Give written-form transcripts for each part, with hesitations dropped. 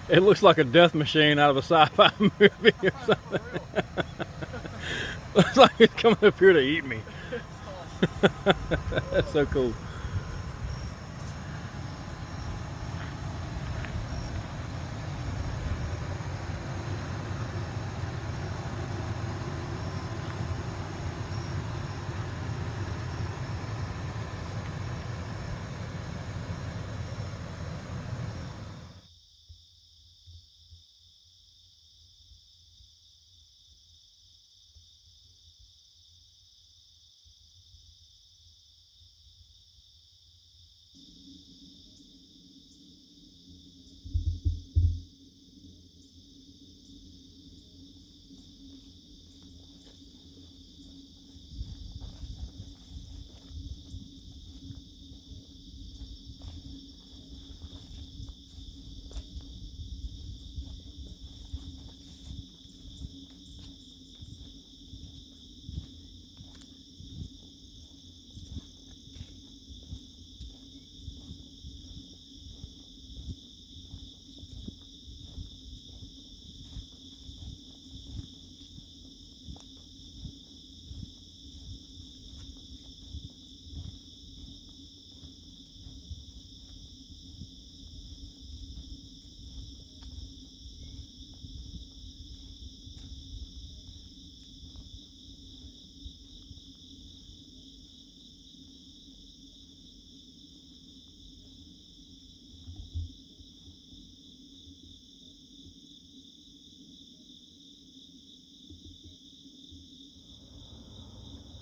It looks like a death machine out of a sci-fi movie or something. Looks like it's coming up here to eat me. That's so cool.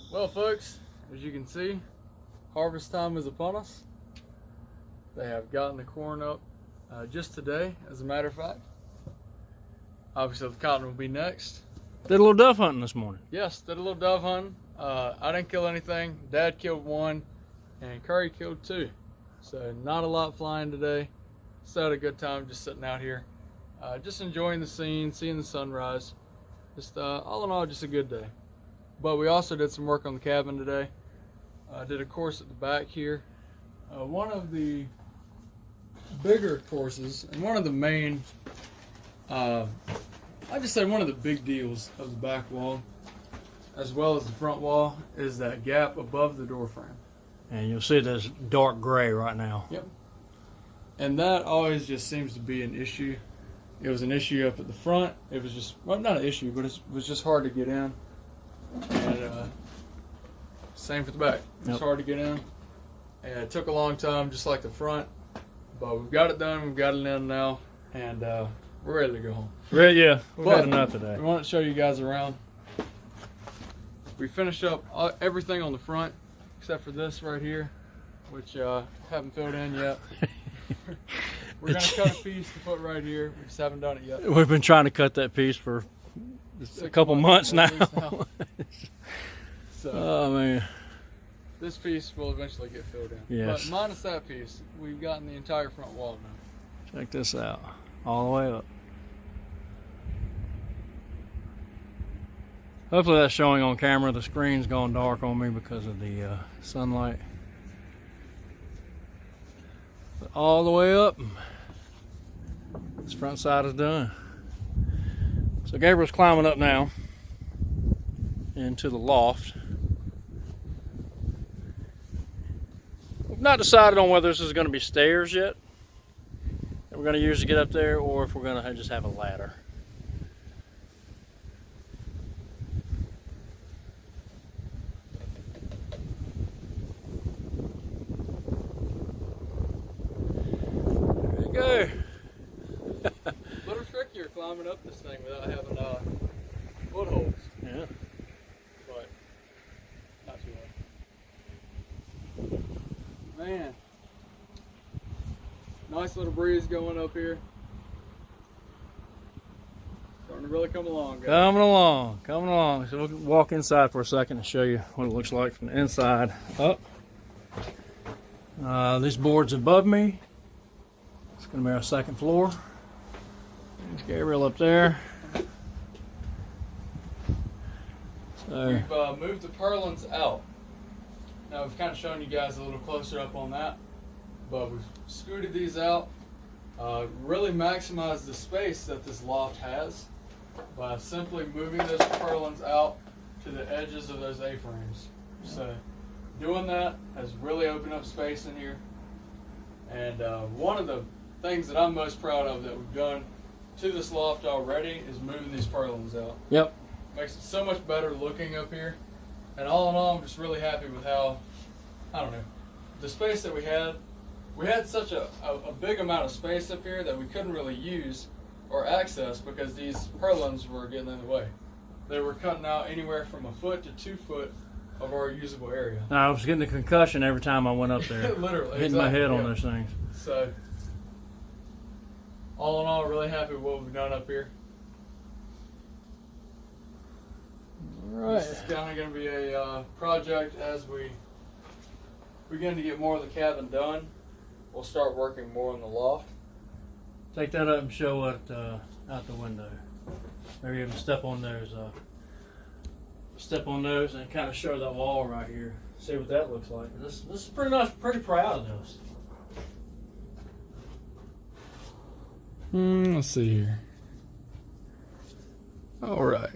Well, folks, as you can see, harvest time is upon us. They have gotten the corn up just today, as a matter of fact. Obviously, the cotton will be next. Did a little dove hunting this morning. Yes, did a little dove hunting. I didn't kill anything. Dad killed one, and Curry killed two. So not a lot flying today. Still had a good time just sitting out here, just enjoying the scene, seeing the sunrise. Just all in all, just a good day. But we also did some work on the cabin today. Did a course at the back here. One of the bigger courses, and one of the main, I just say one of the big deals of the back wall, as well as the front wall, is that gap above the door frame. And you'll see this dark gray right now. Yep. And that always just seems to be an issue. It was an issue up at the front. It was just, well, not an issue, but it was just hard to get in. And same for the back. It was hard to get in. And it took a long time, just like the front. But we've got it done. We've got it in now. And we're ready to go home. Yeah, we've had enough today. We want to show you guys around. We finished up everything on the front, except for this right here, which haven't filled in yet. We're going to cut a piece to put right here. We just haven't done it yet. We've been trying to cut that piece for a couple months now. So, oh man, this piece will eventually get filled in. Yes. But minus that piece, we've gotten the entire front wall now. check this out, all the way up. Hopefully that's showing on camera. The screen's gone dark on me because of the sunlight. But all the way up, this front side is done. So Gabriel's climbing up now into the loft. We've not decided on whether this is going to be stairs yet that we're going to use to get up there, or if we're going to just have a ladder. There you go. A little trickier climbing up this thing without having footholds. Yeah. But not too bad. Man, nice little breeze going up here. Starting to really come along, guys. Coming along. So we'll walk inside for a second and show you what it looks like from the inside up. These boards above me. It's going to be our second floor. There's Gabriel up there. So We've moved the purlins out. Now we've kind of shown you guys a little closer up on that, but we've scooted these out really maximize the space that this loft has by simply moving those purlins out to the edges of those A-frames. So doing that has really opened up space in here. And one of the things that I'm most proud of that we've done to this loft already is moving these purlins out. Yep. Makes it so much better looking up here. And all in all, I'm just really happy with how, I don't know, the space that we had. We had such a big amount of space up here that we couldn't really use or access because these purlins were getting in the way. They were cutting out anywhere from 1 foot to 2 foot of our usable area. I was getting a concussion every time I went up there. Literally. Hitting my head on those things. So, all in all, really happy with what we've done up here. Right. This is kind of going to be a project as we begin to get more of the cabin done. We'll start working more on the loft. Take that up and show it out the window. Maybe even step on those and kind of show that wall right here. See what that looks like. This is pretty nice. Pretty proud of this. Let's see here. All right.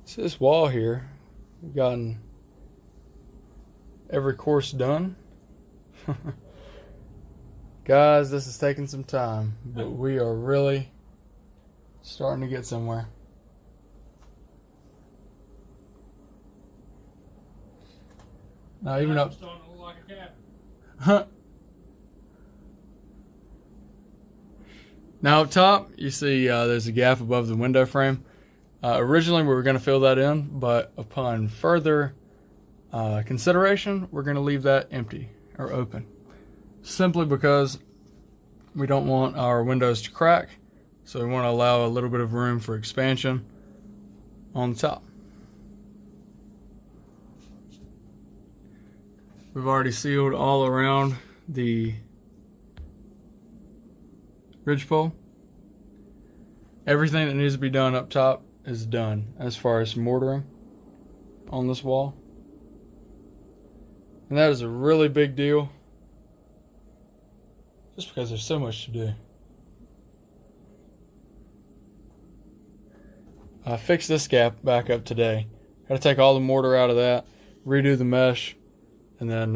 So this wall here, we've gotten every course done. Guys, this is taking some time, but we are really starting to get somewhere. Now even up. Starting to look like a cabin. Huh. Now up top, you see there's a gap above the window frame. Originally, we were going to fill that in, but upon further consideration, we're going to leave that empty or open. Simply because we don't want our windows to crack, so we want to allow a little bit of room for expansion on the top. We've already sealed all around the ridgepole. Everything that needs to be done up top is done as far as mortaring on this wall. And that is a really big deal just because there's so much to do. I fixed this gap back up today. Had to take all the mortar out of that, redo the mesh, and then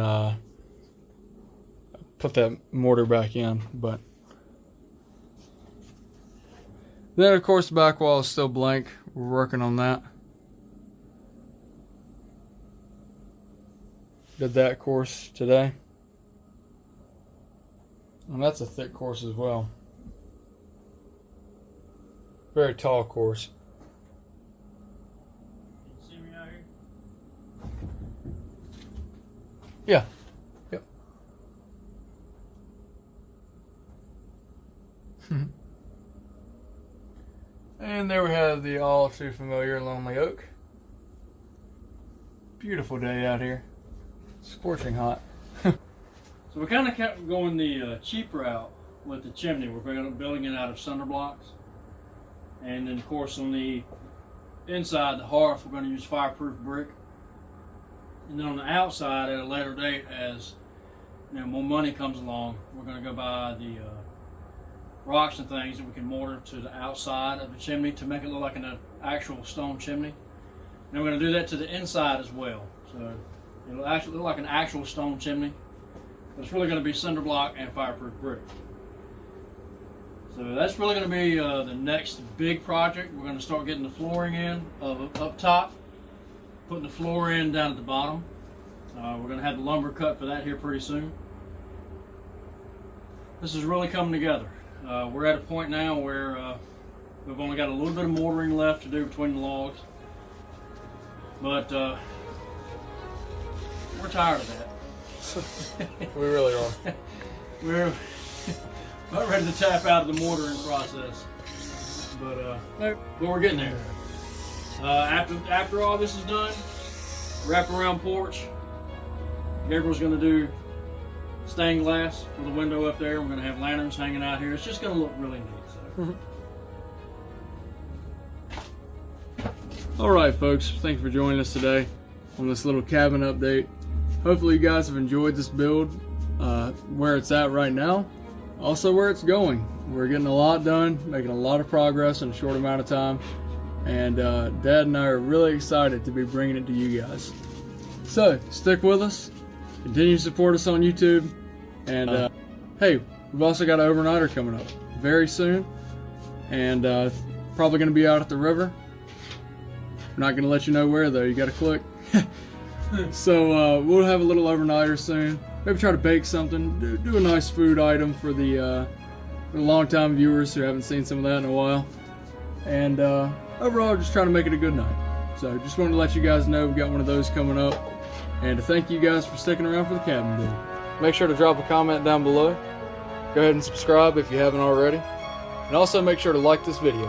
put that mortar back in. But then of course the back wall is still blank. We're working on that. Did that course today. And that's a thick course as well. Very tall course. Can you see me out here? Yeah. Yep. And there we have the all too familiar Lonely Oak. Beautiful day out here. Scorching hot. So we kind of kept going the cheap route with the chimney. We're building it out of cinder blocks. And then of course on the inside, the hearth, we're going to use fireproof brick. And then on the outside, at a later date, as you know, more money comes along, we're going to go buy the rocks and things that we can mortar to the outside of the chimney to make it look like an actual stone chimney. And we're going to do that to the inside as well. So it'll actually look like an actual stone chimney, but it's really going to be cinder block and fireproof brick. So that's really going to be the next big project. We're going to start getting the flooring in up top, putting the floor in down at the bottom. We're going to have the lumber cut for that here pretty soon. This is really coming together. We're at a point now where we've only got a little bit of mortaring left to do between the logs, but we're tired of that. We really are. We're about ready to tap out of the mortaring process, but we're getting there. After all this is done, wraparound porch. Gabriel's going to do stained glass for the window up there. We're going to have lanterns hanging out here. It's just going to look really neat. So. All right, folks. Thank you for joining us today on this little cabin update. hopefully you guys have enjoyed this build, where it's at right now, also where it's going. We're getting a lot done, making a lot of progress in a short amount of time, and Dad and I are really excited to be bringing it to you guys. So stick with us, continue to support us on YouTube, and hey, we've also got an overnighter coming up very soon, and probably going to be out at the river. I'm not going to let you know where though, you got to click. So we'll have a little overnighter soon. Maybe try to bake something, do a nice food item for the long-time viewers who haven't seen some of that in a while. And overall, just trying to make it a good night. So just wanted to let you guys know we've got one of those coming up, and to thank you guys for sticking around for the cabin build. Make sure to drop a comment down below. Go ahead and subscribe if you haven't already, and also make sure to like this video.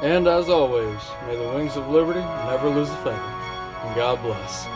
And as always, may the wings of liberty never lose a feather, and God bless.